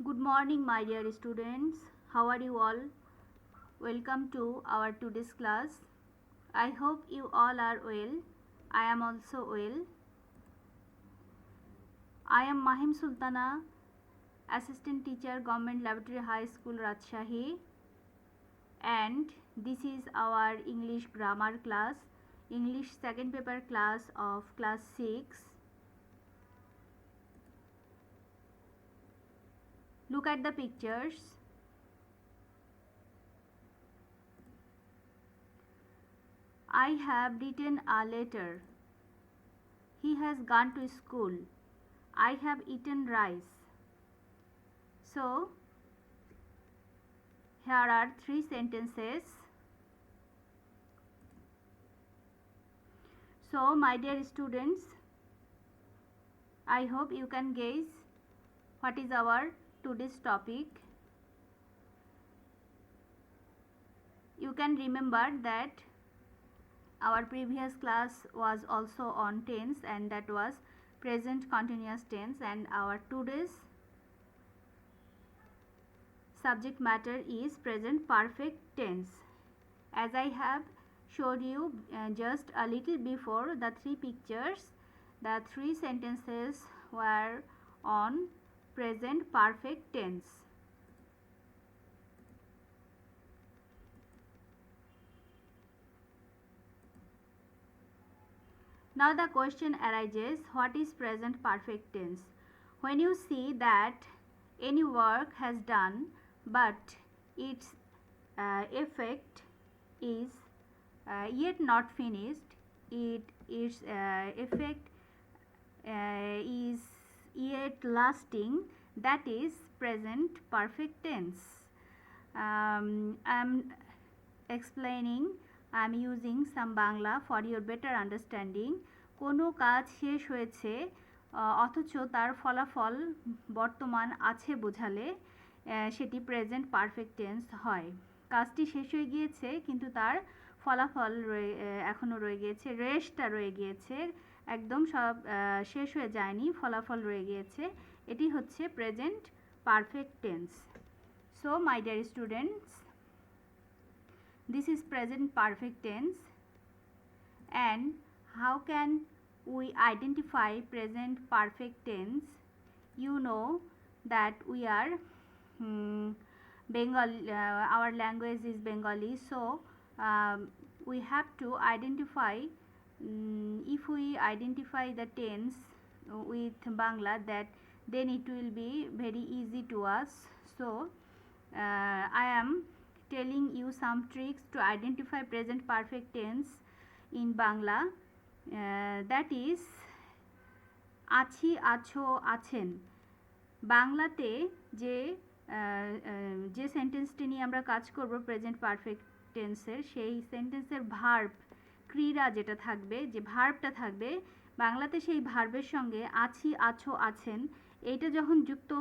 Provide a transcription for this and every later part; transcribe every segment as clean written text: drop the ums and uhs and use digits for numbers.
Good morning, my dear students. How are you all? Welcome to our today's class. I hope you all are well. I am also well. I am Mahim Sultana, Assistant Teacher, Government Laboratory High School, Rajshahi, and this is our English grammar class, English second paper class of class 6. Look at the pictures. I have written a letter. He has gone to school. I have eaten rice. So, here are 3 sentences. So, my dear students, I hope you can guess what is our today's topic. You can remember that our previous class was also on tense, and that was present continuous tense, and our today's subject matter is present perfect tense. As I have showed you just a little before, the 3 pictures, the 3 sentences were on present perfect tense. Now the question arises, what is present perfect tense? When you see that any work has done but its effect is yet not finished, its effect is yet lasting, that is present perfect tense. I'm explaining, I'm using some Bangla for your better understanding. কোনো কাজ শেষ হয়েছে অথচ তার ফলাফল বর্তমান আছে বোঝালে সেটি প্রেজেন্ট পারফেক্ট টেন্স হয়। কাজটি শেষ হয়ে গিয়েছে কিন্তু তার ফলাফল এখনও রয়ে গিয়েছে, রেশটা রয়ে গিয়েছে, একদম সব শেষ হয়ে যায়নি, ফলাফল রয়ে গিয়েছে, এটি হচ্ছে present perfect tense. So my dear students, this is present perfect tense. And how can we identify present perfect tense? You know that we are Bengali, our language is Bengali, so we have to identify, if we identify the tense with Bangla, that then it will be very easy to us. So I am telling you some tricks to identify present perfect tense in Bangla. That is আছি, আছো, আছেন। বাংলাতে যে সেন্টেন্সটি নিয়ে আমরা কাজ করব present perfect টেন্সের, সেই সেন্টেন্সের ভার্ব, ক্রিয়া যেটা থাকবে, যে ভার্বটা থাকবে, বাংলাতে সেই ভার্বের সঙ্গে আছি, আছো, আছেন এইটা যখন যুক্ত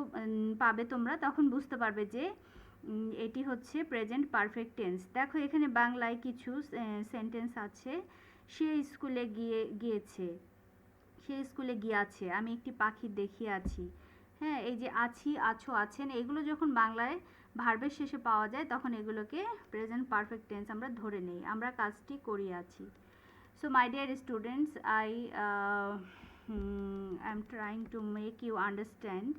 পাবে তোমরা, তখন বুঝতে পারবে যে এটি হচ্ছে প্রেজেন্ট পারফেক্ট টেন্স। দেখো এখানে বাংলায় কিছু সেন্টেন্স আছে। সে স্কুলে গিয়েছে, সে স্কুলে গিয়েছে, আমি একটি পাখি দেখিয়ে আছি। হ্যাঁ, এই যে আছি, আছো, আছেন, এগুলো যখন বাংলায় ভার্বের শেষে পাওয়া যায় তখন এগুলোকে প্রেজেন্ট পারফেক্ট টেন্স আমরা ধরে নেই, আমরা কাজটি করি আছি। So my dear students, I am trying to make you understand.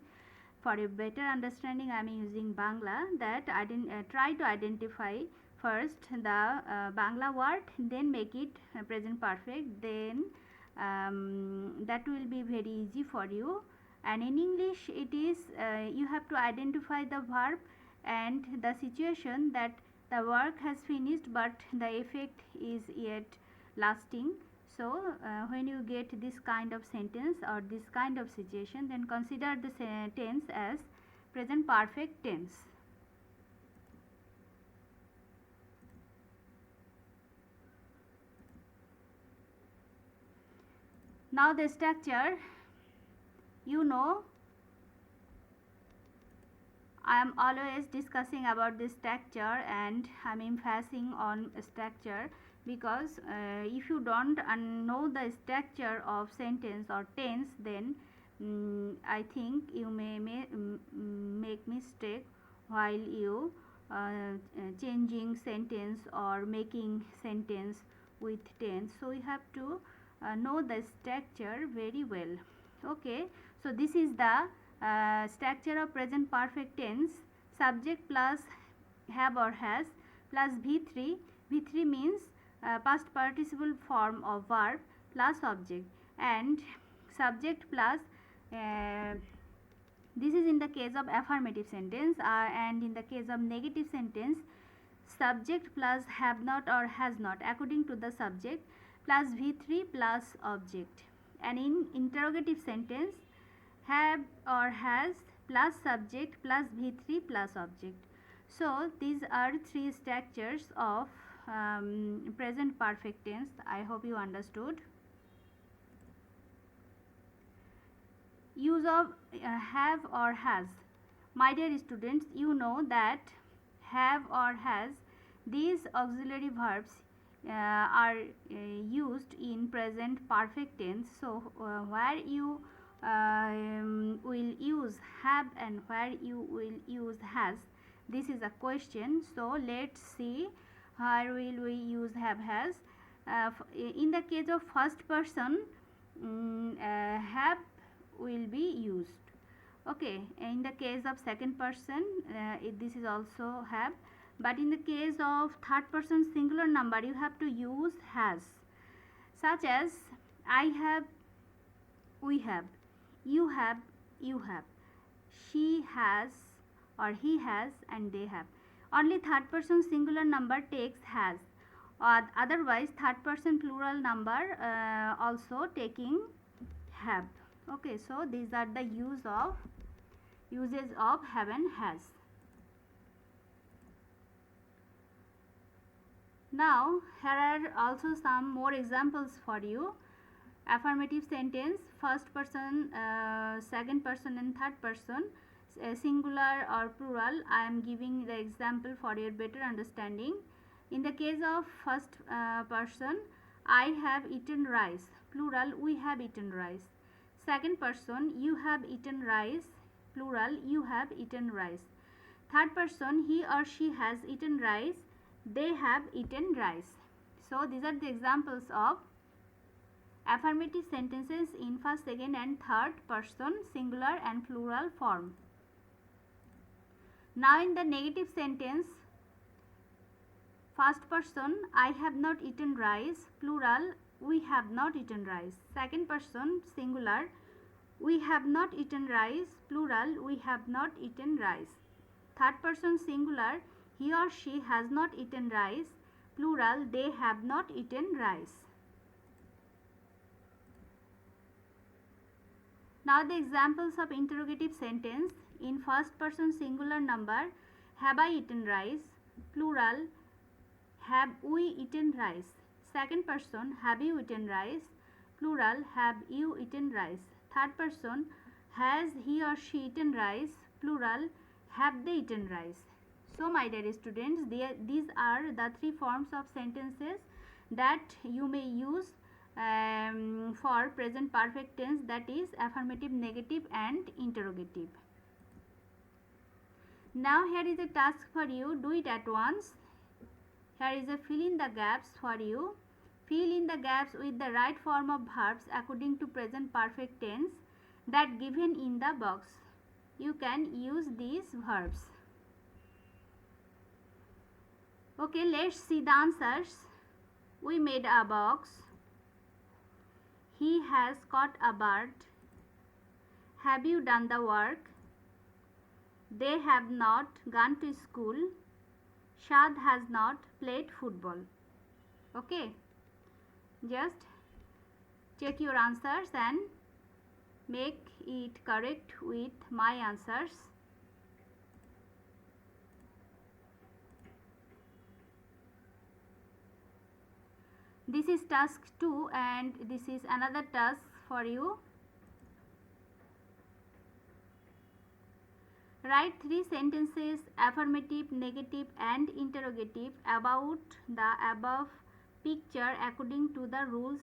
For a better understanding, I am using Bangla, that try to identify first the Bangla word, then make it present perfect, then that will be very easy for you. And in English it is you have to identify the verb and the situation, that the work has finished but the effect is yet lasting. So when you get this kind of sentence or this kind of situation, then consider the tense as present perfect tense. Now the structure, you know, I am always discussing about this structure and I am emphasizing on structure, because if you don't know the structure of sentence or tense, then I think you may make mistake while you changing sentence or making sentence with tense. So you have to know the structure very well. Okay, so this is the structure of present perfect tense. Subject plus have or has plus V3. V3 means past participle form of verb plus object, and subject plus this is in the case of affirmative sentence, and in the case of negative sentence, subject plus have not or has not according to the subject plus V3 plus object. And in interrogative sentence, have or has plus subject plus V3 plus object. So these are three structures of present perfect tense. I hope you understood. Use of have or has. My dear students, you know that have or has, these auxiliary verbs are used in present perfect tense. So where you will use have and where you will use has, this is a question. So let's see where will we use have, has. In the case of first person, have will be used. Okay, in the case of second person, this is also have, but in the case of third person singular number, you have to use has, such as I have, we have, you have, you have, she has or he has, and they have. Only third person singular number takes has, or otherwise third person plural number also taking have. Okay, so these are the uses of have and has. Now here are also some more examples for you. Affirmative sentence, first person, second person and third person, singular or plural. I am giving the example for your better understanding. In the case of first person, I have eaten rice, plural, we have eaten rice. Second person, you have eaten rice, plural, you have eaten rice. Third person, he or she has eaten rice, they have eaten rice. So these are the examples of affirmative sentences in first, second and third person singular and plural form. Now in the negative sentence, first person, I have not eaten rice, plural, we have not eaten rice. Second person singular, we have not eaten rice, plural, we have not eaten rice. Third person singular, he or she has not eaten rice, plural, they have not eaten rice. Now the examples of interrogative sentence in first person singular number, have I eaten rice, plural, have we eaten rice. Second person, have you eaten rice, plural, have you eaten rice. Third person, has he or she eaten rice, plural, have they eaten rice. So my dear students, these are the three forms of sentences that you may use for present perfect tense, that is affirmative, negative and interrogative. Now here is a task for you, do it at once. Here is a fill in the gaps for you. Fill in the gaps with the right form of verbs according to present perfect tense that given in the box. You can use these verbs. Okay, let's see the answers. We made a box. He has caught a bird. Have you done the work? They have not gone to school. Shad has not played football. Okay, just check your answers and make it correct with my answers. This is task 2 and this is another task for you. Write 3 sentences, affirmative, negative and interrogative, about the above picture according to the rules.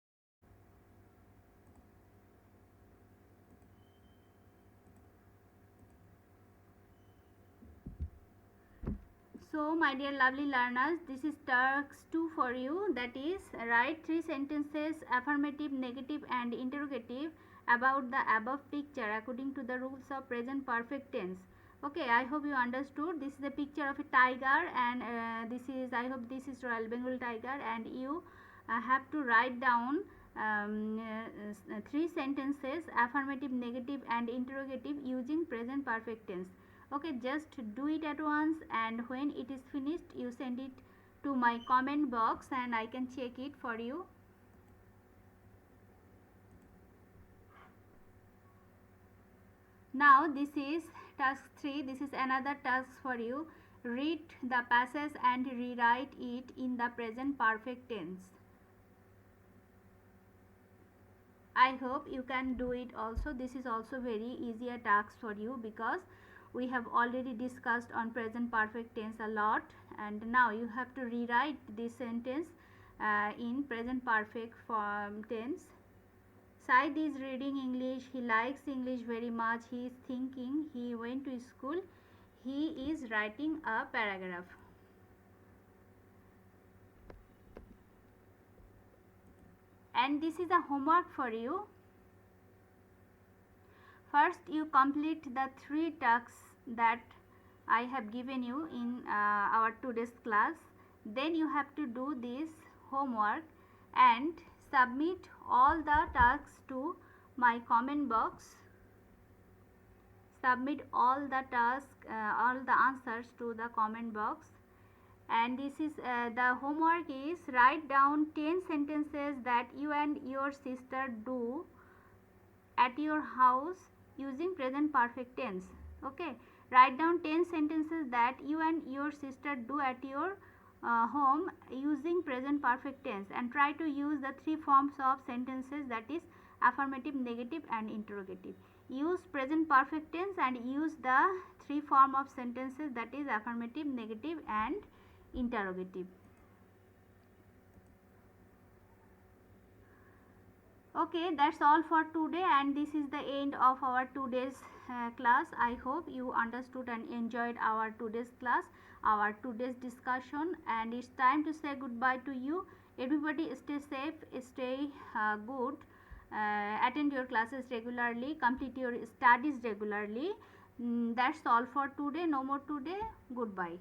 So my dear lovely learners, this is task 2 for you, that is write 3 sentences, affirmative, negative and interrogative, about the above picture according to the rules of present perfect tense. Okay, I hope you understood. This is a picture of a tiger, and I hope this is Royal Bengal tiger, and you have to write down 3 sentences, affirmative, negative and interrogative, using present perfect tense. Okay, just do it at once, and when it is finished you send it to my comment box and I can check it for you. Now this is task 3. This is another task for you. Read the passage and rewrite it in the present perfect tense. I hope you can do it also. This is also very easier task for you, because we have already discussed on present perfect tense a lot, and now you have to rewrite this sentence in present perfect form tense. Said is reading English. He likes English very much. He is thinking. He went to school. He is writing a paragraph. And this is a homework for you. First you complete the 3 tasks that I have given you in our today's class. Then you have to do this homework and submit all the tasks to my comment box. Submit all the tasks, all the answers to the comment box. And this is the homework is write down 10 sentences that you and your sister do at your house using present perfect tense. Okay, write down 10 sentences that you and your sister do at your home using present perfect tense, and try to use the 3 forms of sentences, that is affirmative, negative and interrogative. Use present perfect tense and use the 3 form of sentences, that is affirmative, negative and interrogative. Okay, that's all for today, and this is the end of our today's class. I hope you understood and enjoyed our today's class, our today's discussion, and it's time to say goodbye to you. Everybody stay safe, stay good, attend your classes regularly, complete your studies regularly. That's all for today. No more today. Goodbye.